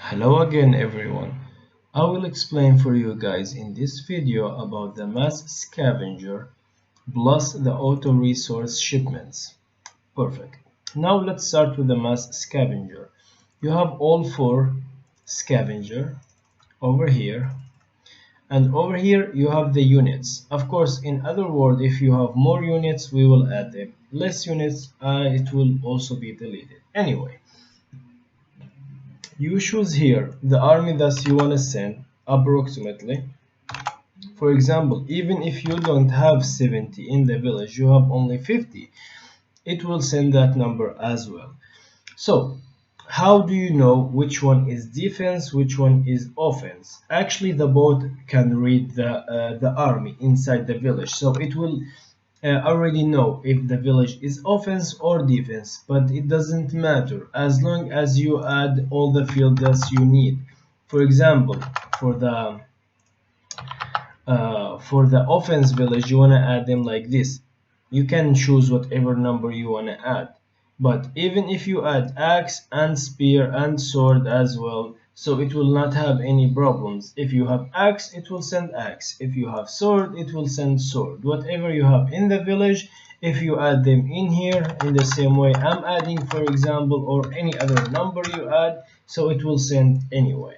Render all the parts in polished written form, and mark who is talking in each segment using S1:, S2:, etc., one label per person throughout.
S1: Hello again everyone. I will explain for you guys in this video about the mass scavenger plus the auto resource shipments. Perfect. Now let's start with the mass scavenger. You have all four scavenger over here, and over here you have the units. Of course, in other words, if you have more units we will add them. Less units it will also be deleted. Anyway, you choose here the army that you want to send approximately. For example, even if you don't have 70 in the village, you have only 50, it will send that number as well. So how do you know which one is defense, which one is offense? Actually, the bot can read the army inside the village, so it will already know if the village is offense or defense, but it doesn't matter as long as you add all the fields that you need. For example, for the offense village, you want to add them like this. You can choose whatever number you want to add, but even if you add axe and spear and sword as well, so it will not have any problems. If you have axe, it will send axe. If you have sword, it will send sword. Whatever you have in the village, if you add them in here in the same way I'm adding, for example, or any other number you add, so it will send anyway.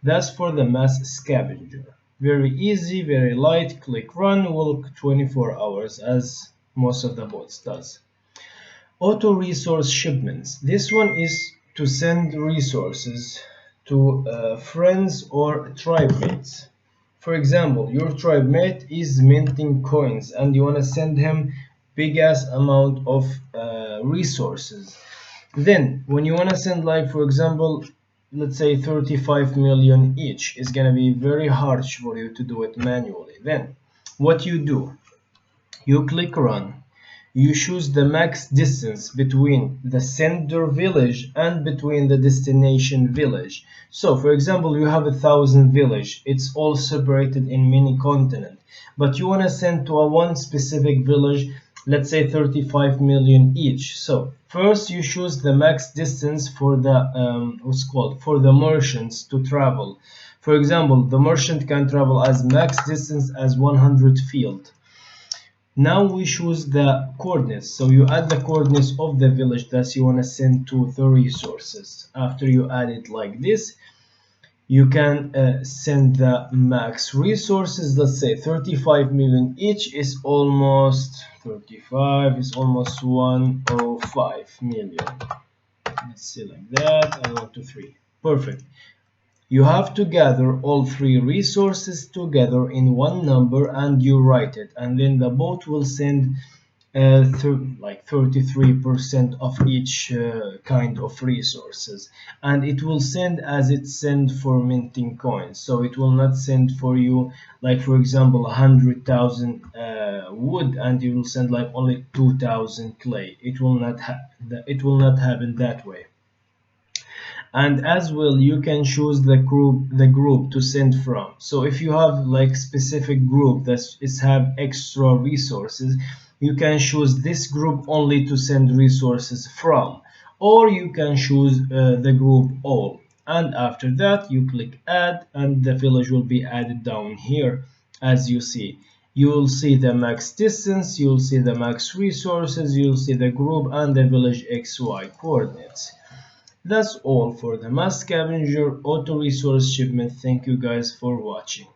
S1: That's for the mass scavenger. Very easy, very light. Click run, work 24 hours as most of the bots does. Auto resource shipments. This one is to send resources to friends or tribe mates. For example, your tribe mate is minting coins and you want to send him big ass amount of resources. Then when you want to send, like, for example, let's say 35 million each, is gonna be very harsh for you to do it manually. Then what you do, you click run, you choose the max distance between the sender village and between the destination village. So for example, you have 1,000 village, it's all separated in many continents, but you want to send to a one specific village, let's say 35 million each. So first you choose the max distance for the for the merchants to travel. For example, the merchant can travel as max distance as 100 field. Now we choose the coordinates, so you add the coordinates of the village that you want to send to the resources. After you add it like this, you can send the max resources. Let's say 35 million each is almost 35 is almost 105 million. Let's see, like that, and 1 2 3. Perfect. You have to gather all three resources together in one number and you write it, and then the bot will send like 33% of each kind of resources, and it will send as it send for minting coins. So it will not send for you, like for example, 100,000 wood and you will send like only 2,000 clay. It will not happen that way. And as well, you can choose the group to send from. So if you have like specific group that is have extra resources, you can choose this group only to send resources from, or you can choose the group all, and after that you click add and the village will be added down here. As you see, you will see the max distance, you'll see the max resources, you'll see the group and the village XY coordinates. That's all for the mass scavenger auto resource shipment. Thank you guys for watching.